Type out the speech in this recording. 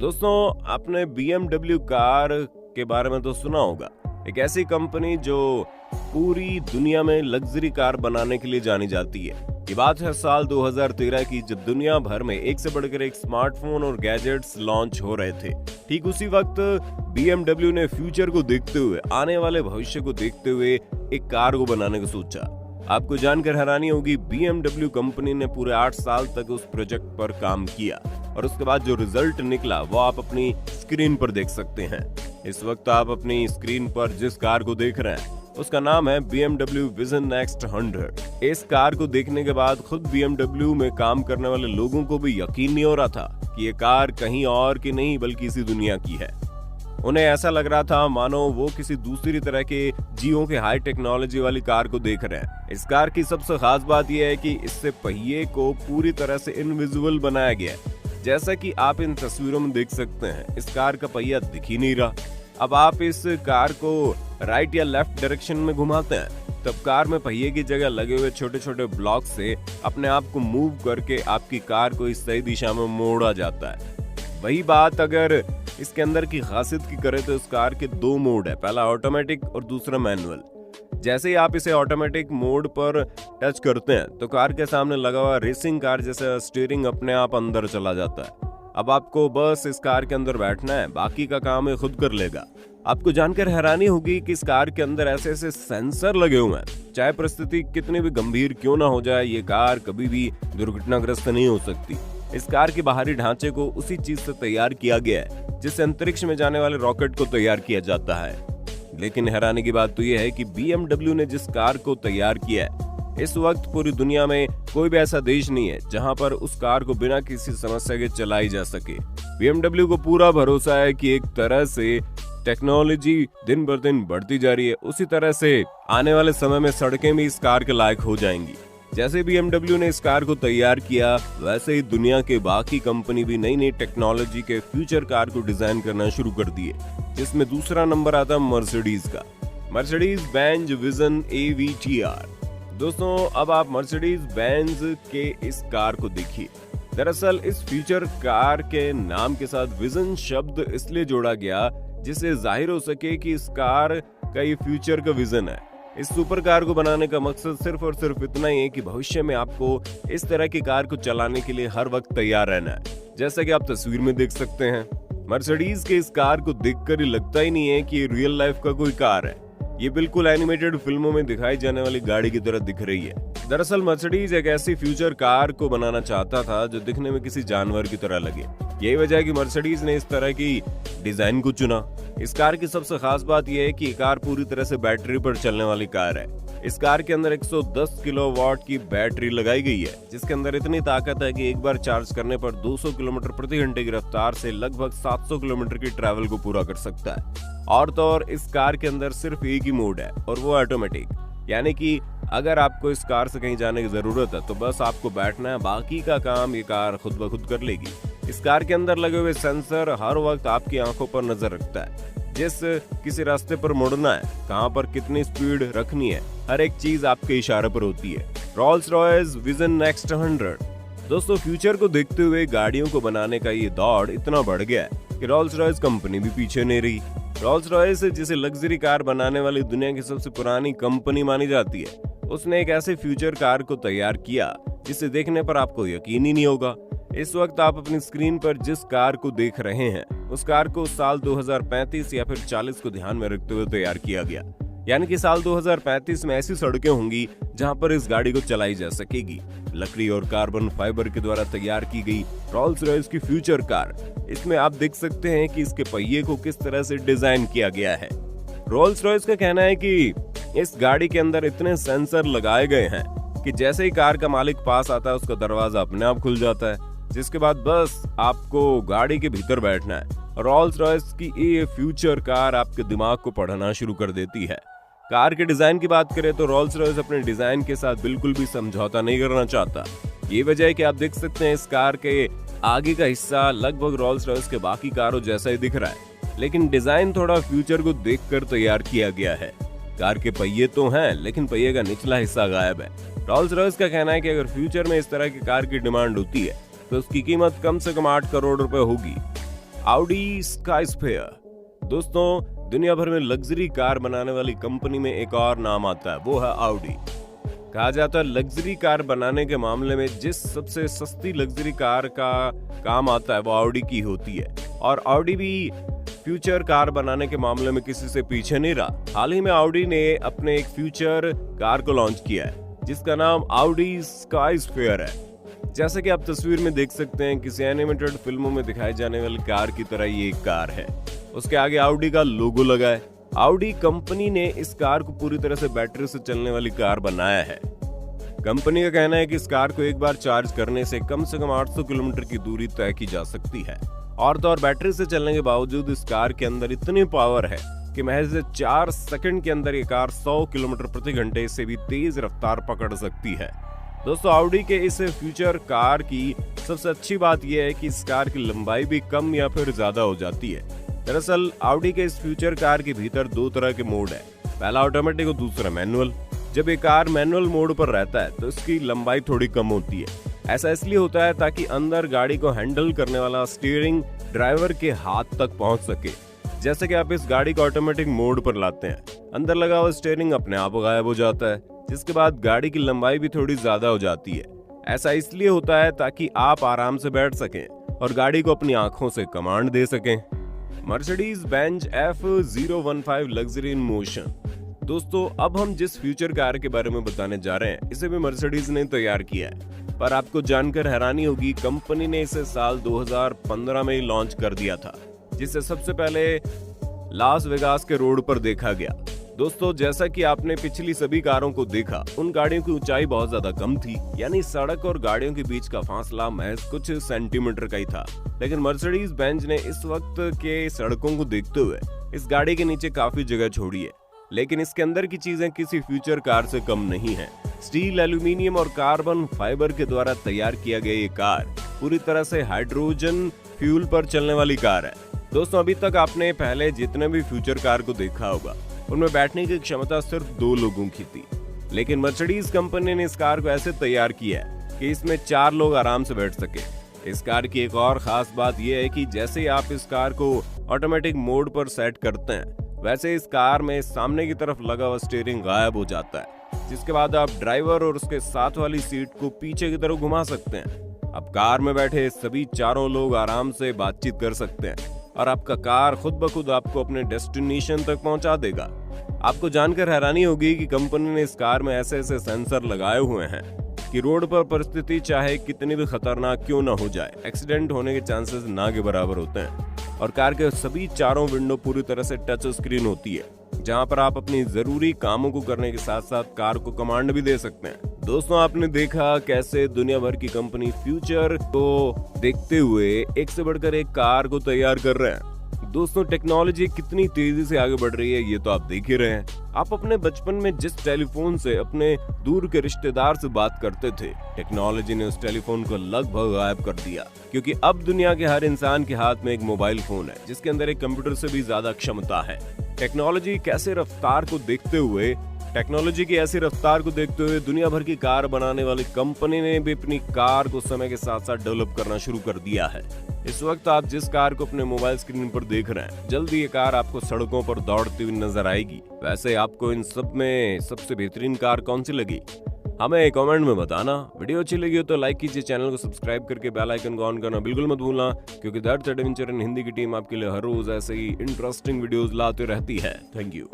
दोस्तों, आपने BMW car के बारे में तो सुना होगा। एक ऐसी कंपनी जो पूरी दुनिया में लग्जरी कार बनाने के लिए जानी जाती है। ये बात है साल 2013 की, जब दुनिया भर में एक से बढ़कर एक स्मार्टफोन और गैजेट्स लॉन्च हो रहे थे। ठीक उसी वक्त BMW ने फ्यूचर को देखते हुए, आने वाले भविष्य को देखते हुए एक कार को बनाने का सोचा। आपको जानकर हैरानी होगी, BMW कंपनी ने पूरे 8 साल तक उस प्रोजेक्ट पर काम किया और उसके बाद जो रिजल्ट निकला वो आप अपनी स्क्रीन पर देख सकते हैं। इस वक्त आप अपनी स्क्रीन पर जिस कार को देख रहे हैं उसका नाम है BMW Vision Next 100। इस कार को देखने के बाद खुद BMW में काम करने वाले लोगों को भी यकीन नहीं हो रहा था कि ये कार कहीं और की नहीं बल्कि इसी दुनिया की है। उन्हें ऐसा लग रहा था मानो वो किसी दूसरी तरह के जियो के हाई टेक्नोलॉजी वाली कार को देख रहे हैं। इस कार की सबसे खास बात यह है कि इससे पहिए को पूरी तरह से इनविजिबल बनाया गया है। जैसा कि आप इन तस्वीरों में देख सकते हैं, इस कार का पहिया दिख ही नहीं रहा। अब आप इस कार को राइट या लेफ्ट डायरेक्शन में घुमाते हैं, तब कार में पहिए की जगह लगे हुए छोटे छोटे ब्लॉक से अपने आप को मूव करके आपकी कार को इस सही दिशा में मोड़ा जाता है। वही बात अगर इसके अंदर की खासियत की करें तो इस कार के 2 मोड है, पहला ऑटोमेटिक और दूसरा मैनुअल। जैसे ही आप इसे ऑटोमेटिक मोड पर टच करते हैं तो कार के सामने लगा हुआ रेसिंग कार जैसा स्टीयरिंग अपने आप अंदर चला जाता है। अब आपको बस इस कार के अंदर बैठना है, बाकी का काम ये खुद कर लेगा। आपको जानकर हैरानी होगी कि इस कार के अंदर ऐसे ऐसे सेंसर लगे हुए हैं। चाहे परिस्थिति कितनी भी गंभीर क्यों ना हो जाए, ये कार कभी भी दुर्घटनाग्रस्त नहीं हो सकती। इस कार के बाहरी ढांचे को उसी चीज से तैयार किया गया है जिससे अंतरिक्ष में जाने वाले रॉकेट को तैयार किया जाता है। लेकिन हैरानी की बात तो यह है कि BMW ने जिस कार को तैयार किया है, इस वक्त पूरी दुनिया में कोई भी ऐसा देश नहीं है जहां पर उस कार को बिना किसी समस्या के चलाई जा सके। BMW को पूरा भरोसा है कि एक तरह से टेक्नोलॉजी दिन ब दिन बढ़ती जा रही है, उसी तरह से आने वाले समय में सड़कें भी इस कार के लायक हो जाएंगी। जैसे BMW ने इस कार को तैयार किया, वैसे ही दुनिया के बाकी कंपनी भी नई नई टेक्नोलॉजी के फ्यूचर कार को डिजाइन करना शुरू कर दिए, जिसमें दूसरा नंबर आता मर्सिडीज का, मर्सिडीज बेंज विजन AVTR। दोस्तों, अब आप मर्सिडीज बेंज के इस कार को देखिए। दरअसल इस फ्यूचर कार के नाम के साथ विजन शब्द इसलिए जोड़ा गया जिससे जाहिर हो सके कि इस कार का ये फ्यूचर का विजन है। इस सुपर कार को बनाने का मकसद सिर्फ और सिर्फ इतना ही है कि भविष्य में आपको इस तरह की कार को चलाने के लिए हर वक्त तैयार रहना है। जैसा कि आप तस्वीर में देख सकते हैं, मर्सिडीज के इस कार को देखकर ही लगता ही नहीं है कि ये रियल लाइफ का कोई कार है। ये बिल्कुल एनिमेटेड फिल्मों में दिखाई जाने वाली गाड़ी की तरह दिख रही है। दरअसल मर्सिडीज एक ऐसी फ्यूचर कार को बनाना चाहता था जो दिखने में किसी जानवर की तरह लगे। यही वजह है कि मर्सिडीज ने इस तरह की डिजाइन को चुना। इस कार की सबसे खास बात यह है कि ये कार पूरी तरह से बैटरी पर चलने वाली कार है। इस कार के अंदर 110 किलोवाट की बैटरी लगाई गई है, जिसके अंदर इतनी ताकत है कि एक बार चार्ज करने पर 200 किलोमीटर प्रति घंटे की रफ्तार से लगभग 700 किलोमीटर की ट्रैवल को पूरा कर सकता है। और तो और इस कार के अंदर सिर्फ एक ही मोड है और वो ऑटोमेटिक, यानी कि अगर आपको इस कार से कहीं जाने की जरूरत है तो बस आपको बैठना है, बाकी का काम ये कार खुद ब खुद कर लेगी। इस कार के अंदर लगे हुए सेंसर हर वक्त आपकी आंखों पर नजर रखता है। जिस किसी रास्ते पर मुड़ना है, कहां पर कितनी स्पीड रखनी है, हर एक चीज आपके इशारे पर होती है। Rolls Royce vision next 100। दोस्तों, फ्यूचर को देखते हुए गाड़ियों को बनाने का ये दौड़ इतना बढ़ गया है कि रोल्स रॉयस कंपनी भी पीछे नहीं रही। रोल्स रॉयस, जिसे लग्जरी कार बनाने वाली दुनिया की सबसे पुरानी कंपनी मानी जाती है, उसने एक ऐसे फ्यूचर कार को तैयार किया जिसे देखने पर आपको यकीन ही नहीं होगा। इस वक्त आप अपनी स्क्रीन पर जिस कार को देख रहे हैं, उस कार को साल 2035 या फिर 40 को ध्यान में रखते हुए तैयार किया गया। यानी कि साल 2035 में ऐसी सड़कें होंगी जहां पर इस गाड़ी को चलाई जा सकेगी। लकड़ी और कार्बन फाइबर के द्वारा तैयार की गई रोल्स रॉयस की फ्यूचर कार, इसमें आप देख सकते हैं कि इसके पहिए को किस तरह से डिजाइन किया गया है। रोल्स रॉयस का कहना है कि इस गाड़ी के अंदर इतने सेंसर लगाए गए हैं कि जैसे ही कार का मालिक पास आता है, उसका दरवाजा अपने आप खुल जाता है, जिसके बाद बस आपको गाड़ी के भीतर बैठना है। रोल्स रॉयस की ये फ्यूचर कार आपके दिमाग को पढ़ना शुरू कर देती है। कार के डिजाइन की बात करें तो रोल्स रॉयस अपने डिजाइन के साथ बिल्कुल भी समझौता नहीं करना चाहता। ये वजह है कि आप देख सकते हैं इस कार के आगे का हिस्सा लगभग रोल्स रॉयस के बाकी कारों जैसा ही दिख रहा है, लेकिन डिजाइन थोड़ा फ्यूचर को देखकर तैयार किया गया है। कार के पहिए तो हैं, लेकिन पहिए का निचला हिस्सा गायब है। रोल्स रॉयस का कहना है कि अगर फ्यूचर में इस तरह की कार की डिमांड होती है तो उसकी कीमत कम से कम 8 करोड़ रुपए होगी। ऑडी स्काईस्फेयर। दोस्तों, दुनिया भर में लग्जरी कार बनाने वाली कंपनी में एक और नाम आता है, वो है ऑडी। कहा जाता है लग्जरी कार बनाने के मामले में जिस सबसे सस्ती लग्जरी कार का काम आता है वो ऑडी की होती है, और ऑडी भी फ्यूचर कार बनाने के मामले में किसी से पीछे नहीं रहा। हाल ही में ऑडी ने अपने एक फ्यूचर कार को लॉन्च किया है जिसका नाम ऑडी स्काईस्फेयर है। जैसा कि आप तस्वीर में देख सकते हैं, किसी एनिमेटेड फिल्मों में दिखाई जाने वाली कार की तरह ये एक कार है। उसके आगे ऑडी का लोगो लगा है। ऑडी कंपनी ने इस कार को पूरी तरह से बैटरी से चलने वाली कार बनाया है। कंपनी का कहना है कि इस कार को एक बार चार्ज करने से कम 800 किलोमीटर की दूरी तय की जा सकती है। और तो और बैटरी से चलने के बावजूद इस कार के अंदर इतनी पावर है कि महज 4 सेकंड के अंदर ये कार 100 किलोमीटर प्रति घंटे से भी तेज रफ्तार पकड़ सकती है। दोस्तों, ऑडी के इस फ्यूचर कार की सबसे अच्छी बात यह है कि इस कार की लंबाई भी कम या फिर ज्यादा हो जाती है। दरअसल ऑडी के इस फ्यूचर कार के भीतर 2 तरह के मोड है, पहला ऑटोमेटिक और दूसरा मैनुअल। जब ये कार मैनुअल मोड पर रहता है तो इसकी लंबाई थोड़ी कम होती है। ऐसा इसलिए होता है ताकि अंदर गाड़ी को हैंडल करने वाला स्टीयरिंग ड्राइवर के हाथ तक पहुंच सके। जैसे कि आप इस गाड़ी को ऑटोमेटिक मोड पर लाते हैं, अंदर लगा हुआ स्टीयरिंग अपने आप गायब हो जाता है, जिसके बाद गाड़ी की लंबाई भी थोड़ी ज्यादा हो जाती है। ऐसा इसलिए होता है ताकि आप आराम से बैठ सकें और गाड़ी को अपनी आंखों से कमांड दे सकें। Mercedes Benz F015 luxury in motion. दोस्तों, अब हम जिस फ्यूचर कार के बारे में बताने जा रहे हैं इसे भी मर्सिडीज ने तैयार किया है, पर आपको जानकर हैरानी होगी कंपनी ने इसे साल 2015 में ही लॉन्च कर दिया था, जिसे सबसे पहले लास वेगास के रोड पर देखा गया। दोस्तों, जैसा कि आपने पिछली सभी कारों को देखा, उन गाड़ियों की ऊंचाई बहुत ज्यादा कम थी, यानी सड़क और गाड़ियों के बीच का फासला महज कुछ सेंटीमीटर का ही था। लेकिन मर्सिडीज बेंज ने इस वक्त के सड़कों को देखते हुए इस गाड़ी के नीचे काफी जगह छोड़ी है, लेकिन इसके अंदर की चीजें किसी फ्यूचर कार से कम नहीं है। स्टील, एल्यूमिनियम और कार्बन फाइबर के द्वारा तैयार किया गया ये कार पूरी तरह से हाइड्रोजन फ्यूल पर चलने वाली कार है। दोस्तों, अभी तक आपने पहले जितने भी फ्यूचर कार को देखा होगा उनमें बैठने की क्षमता सिर्फ 2 लोगों की थी, लेकिन मर्सिडीज कंपनी ने इस कार को ऐसे तैयार किया है कि इसमें 4 लोग आराम से बैठ सके। इस कार की एक और खास बात यह है कि जैसे ही आप इस कार को ऑटोमेटिक मोड पर सेट करते हैं, वैसे इस कार में सामने की तरफ लगा हुआ स्टीयरिंग गायब हो जाता है, जिसके बाद आप ड्राइवर और उसके साथ वाली सीट को पीछे की तरफ घुमा सकते हैं। अब कार में बैठे सभी 4 लोग आराम से बातचीत कर सकते हैं और आपका कार खुद ब खुद आपको अपने डेस्टिनेशन तक पहुंचा देगा। आपको जानकर हैरानी होगी कि कंपनी ने इस कार में ऐसे ऐसे सेंसर लगाए हुए हैं कि रोड पर परिस्थिति चाहे कितनी भी खतरनाक क्यों ना हो जाए, एक्सीडेंट होने के चांसेस ना के बराबर होते हैं। और कार के सभी 4 विंडो पूरी तरह से टच स्क्रीन होती है, जहां पर आप अपनी जरूरी कामों को करने के साथ साथ कार को कमांड भी दे सकते हैं। दोस्तों, आपने देखा कैसे दुनिया भर की कंपनी फ्यूचर को देखते हुए एक से बढ़कर एक कार को तैयार कर रहे हैं। दोस्तों, टेक्नोलॉजी कितनी तेजी से आगे बढ़ रही है ये तो आप देख ही रहे हैं। आप अपने बचपन में जिस टेलीफोन से अपने दूर के रिश्तेदार से बात करते थे, टेक्नोलॉजी ने उस टेलीफोन को लगभग गायब कर दिया, क्योंकि अब दुनिया के हर इंसान के हाथ में एक मोबाइल फोन है जिसके अंदर एक कंप्यूटर से भी ज्यादा क्षमता है। टेक्नोलॉजी की ऐसी रफ्तार को देखते हुए दुनिया भर की कार बनाने वाली कंपनी ने भी अपनी कार को समय के साथ साथ डेवलप करना शुरू कर दिया है। इस वक्त आप जिस कार को अपने मोबाइल स्क्रीन पर देख रहे हैं, जल्दी ये कार आपको सड़कों पर दौड़ती हुई नजर आएगी। वैसे आपको इन सब में सबसे बेहतरीन कार कौन सी लगी, हमें कमेंट में बताना। वीडियो अच्छी लगी हो तो लाइक कीजिए, चैनल को सब्सक्राइब करके बेल आइकन को ऑन करना बिल्कुल मत भूलना, क्योंकि दैट्स एडवेंचर इन हिंदी की टीम आपके लिए हर रोज ऐसे ही इंटरेस्टिंग वीडियोस लाते रहती है। Thank you.